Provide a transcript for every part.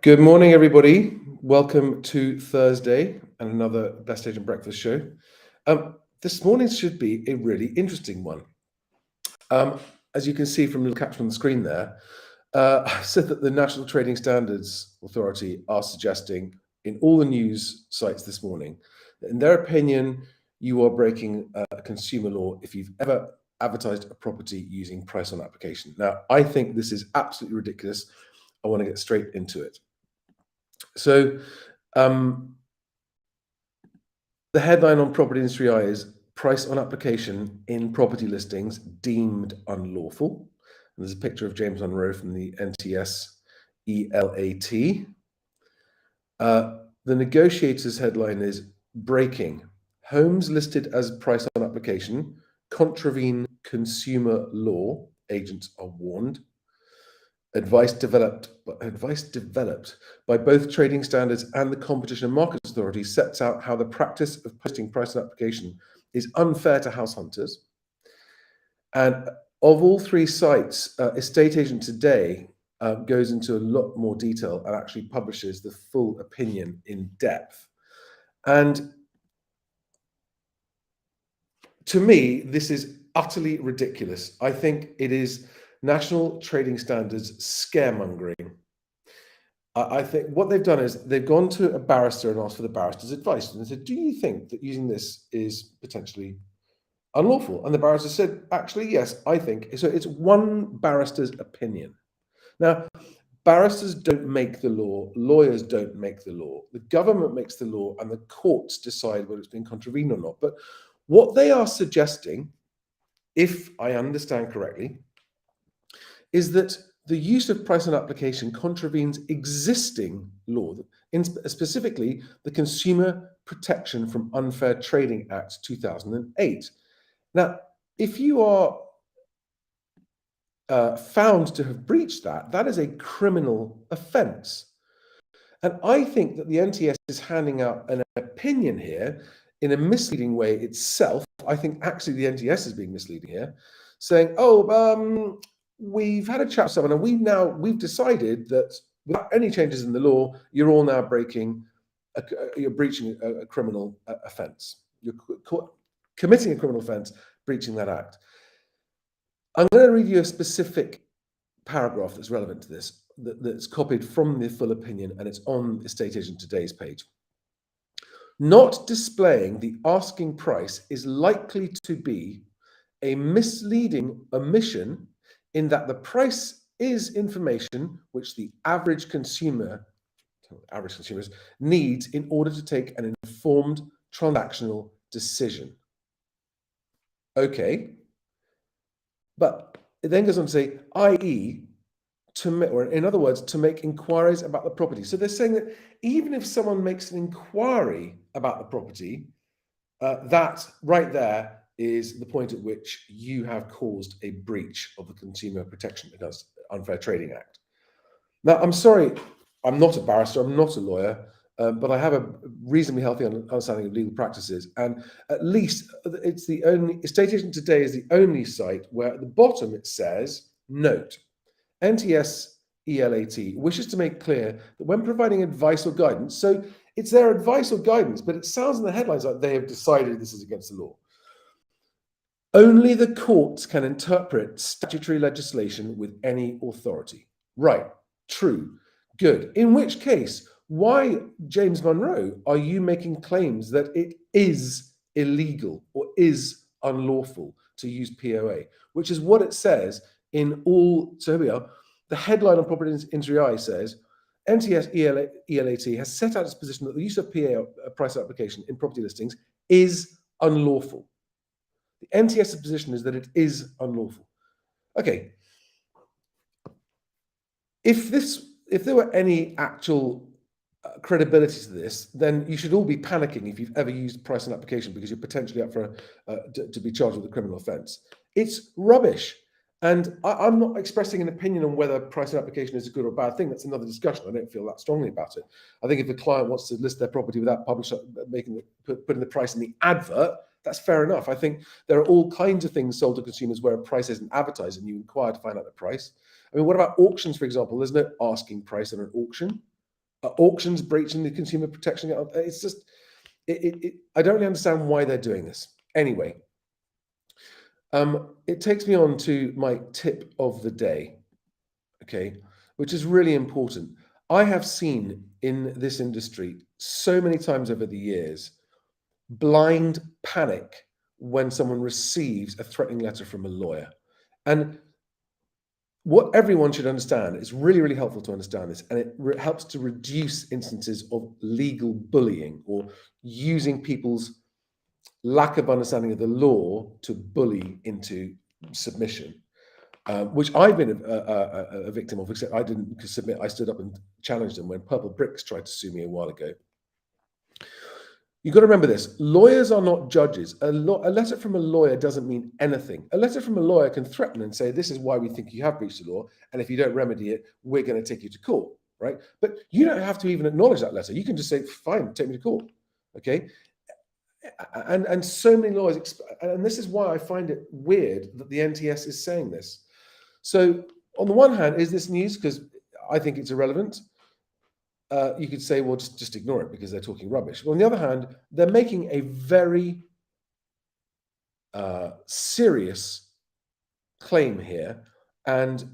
Good morning, everybody. Welcome to Thursday and another Best Agent Breakfast show. This morning should be a really interesting one. As you can see from the little caption on the screen there, I've said that the National Trading Standards Authority are suggesting in all the news sites this morning that in their opinion, you are breaking a consumer law if you've ever advertised a property using price on application. Now, I think this is absolutely ridiculous. I want to get straight into it. So the headline on Property Industry Eye is price on application in property listings deemed unlawful. And there's a picture of James Monroe from the NTS ELAT. The negotiator's headline is breaking. Homes listed as price on application contravene consumer law. Agents are warned. Advice developed by both trading standards and the Competition and Markets Authority sets out how the practice of posting price on application is unfair to house hunters. And of all three sites, Estate Agent Today goes into a lot more detail and actually publishes the full opinion in depth. And to me, this is utterly ridiculous. I think it is National Trading Standards scaremongering. I think what they've done is they've gone to a barrister and asked for the barrister's advice. And they said, do you think that using this is potentially unlawful? And the barrister said, actually, yes, I think. So it's one barrister's opinion. Now, barristers don't make the law. Lawyers don't make the law. The government makes the law and the courts decide whether it's been contravened or not. But what they are suggesting, if I understand correctly, is that the use of price on application contravenes existing law, specifically the Consumer Protection from Unfair Trading Act 2008. Now, if you are found to have breached that, that is a criminal offence. And I think that the NTS is handing out an opinion here in a misleading way itself. I think actually the NTS is being misleading here, saying, we've had a chat with someone and we've decided that without any changes in the law, you're all now breaching a criminal offence. You're committing a criminal offence, breaching that act. I'm going to read you a specific paragraph that's relevant to this, that's copied from the full opinion, and it's on Estate Agent Today's page. Not displaying the asking price is likely to be a misleading omission in that the price is information which the average consumers needs in order to take an informed transactional decision. Okay, but it then goes on to say, i.e., or in other words, to make inquiries about the property. So they're saying that even if someone makes an inquiry about the property, that right there is the point at which you have caused a breach of the Consumer Protection Against Unfair Trading Act. Now, I'm sorry, I'm not a barrister, I'm not a lawyer, but I have a reasonably healthy understanding of legal practices. And at least it's the only, Estate Agent Today is the only site where at the bottom it says, note, NTS ELAT wishes to make clear that when providing advice or guidance, so it's their advice or guidance, but it sounds in the headlines like they have decided this is against the law. Only the courts can interpret statutory legislation with any authority. Right, true, good. In which case, why, James Monroe, are you making claims that it is illegal or is unlawful to use POA, which is what it says in all, so here we are, the headline on Property Industry Eye says, NTS ELAT has set out its position that the use of PA price application in property listings is unlawful. The NTS's position is that it is unlawful. Okay. If there were any actual credibility to this, then you should all be panicking if you've ever used price on application because you're potentially up for to be charged with a criminal offence. It's rubbish. And I'm not expressing an opinion on whether price on application is a good or bad thing. That's another discussion. I don't feel that strongly about it. I think if a client wants to list their property without putting the price in the advert, that's fair enough. I think there are all kinds of things sold to consumers where a price isn't advertised and you inquire to find out the price. I mean, what about auctions, for example? There's no asking price on an auction. auctions breaching the consumer protection. It's just, I don't really understand why they're doing this. Anyway, it takes me on to my tip of the day, okay, which is really important. I have seen in this industry so many times over the years blind panic when someone receives a threatening letter from a lawyer. And what everyone should understand, it's really, really helpful to understand this, and it helps to reduce instances of legal bullying or using people's lack of understanding of the law to bully into submission, which I've been a victim of, except I didn't submit. I stood up and challenged them when Purple Bricks tried to sue me a while ago. You've got to remember this. Lawyers are not judges. A letter from a lawyer doesn't mean anything. A letter from a lawyer can threaten and say, this is why we think you have breached the law, and if you don't remedy it, we're going to take you to court, right? But you don't have to even acknowledge that letter. You can just say, fine, take me to court, okay? And so many lawyers, and this is why I find it weird that the NTS is saying this. So on the one hand, is this news? Because I think it's irrelevant. You could say, well, just ignore it because they're talking rubbish. Well, on the other hand, they're making a very serious claim here, and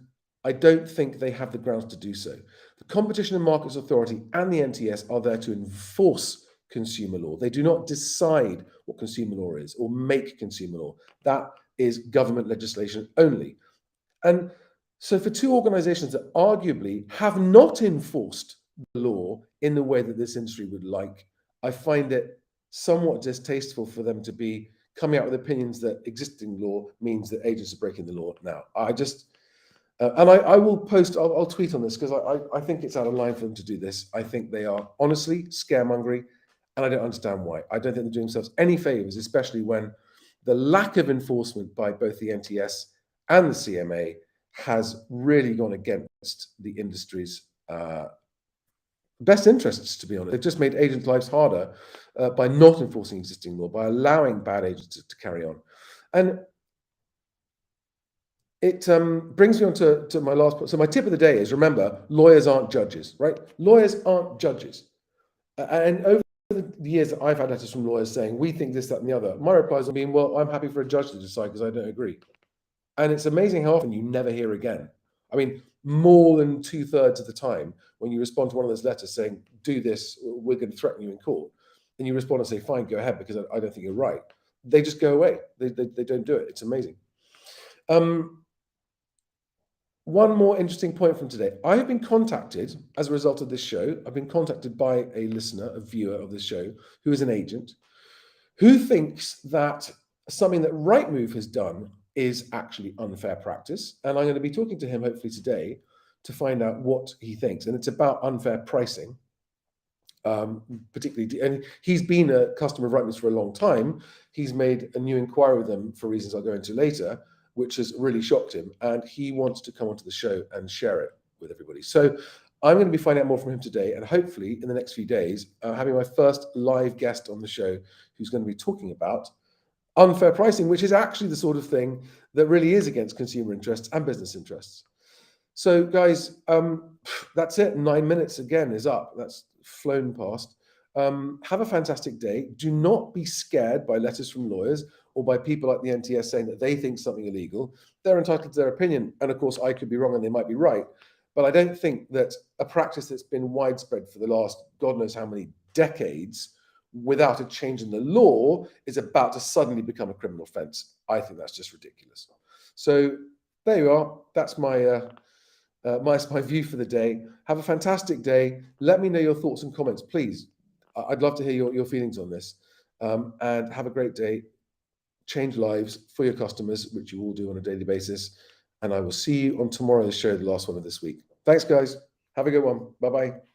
I don't think they have the grounds to do so. The Competition and Markets Authority and the NTS are there to enforce consumer law. They do not decide what consumer law is or make consumer law. That is government legislation only. And so for two organizations that arguably have not enforced the law in the way that this industry would like, I find it somewhat distasteful for them to be coming out with opinions that existing law means that agents are breaking the law now. I just, and I will post, I'll tweet on this because I think it's out of line for them to do this. I think they are honestly scaremongering, and I don't understand why. I don't think they're doing themselves any favors, especially when the lack of enforcement by both the NTS and the CMA has really gone against the industry's best interests, to be honest. They've just made agents' lives harder by not enforcing existing law, by allowing bad agents to carry on. And it brings me on to my last point. So my tip of the day is, remember, lawyers aren't judges, right? Lawyers aren't judges. And over the years that I've had letters from lawyers saying, we think this, that, and the other, my replies have been, well, I'm happy for a judge to decide because I don't agree. And it's amazing how often you never hear again. I mean, more than 2/3 of the time, when you respond to one of those letters saying, do this, we're going to threaten you in court, and you respond and say, fine, go ahead, because I don't think you're right, they just go away. They don't do it. It's amazing. One more interesting point from today. I have been contacted as a result of this show. I've been contacted by a listener, a viewer of the show, who is an agent, who thinks that something that Rightmove has done is actually unfair practice. And I'm going to be talking to him hopefully today to find out what he thinks. And it's about unfair pricing, particularly. And he's been a customer of Rightmove for a long time. He's made a new inquiry with them for reasons I'll go into later, which has really shocked him. And he wants to come onto the show and share it with everybody. So I'm going to be finding out more from him today. And hopefully in the next few days, having my first live guest on the show who's going to be talking about unfair pricing, which is actually the sort of thing that really is against consumer interests and business interests. So guys, that's it. 9 minutes again is up. That's flown past. Have a fantastic day. Do not be scared by letters from lawyers or by people like the NTS saying that they think something illegal. They're entitled to their opinion. And of course, I could be wrong and they might be right. But I don't think that a practice that's been widespread for the last God knows how many decades without a change in the law is about to suddenly become a criminal offence. I think that's just ridiculous. So there you are. That's my my view for the day. Have a fantastic day. Let me know your thoughts and comments, please. I'd love to hear your feelings on this. And have a great day. Change lives for your customers, which you all do on a daily basis. And I will see you on tomorrow's show, the last one of this week. Thanks, guys. Have a good one. Bye-bye.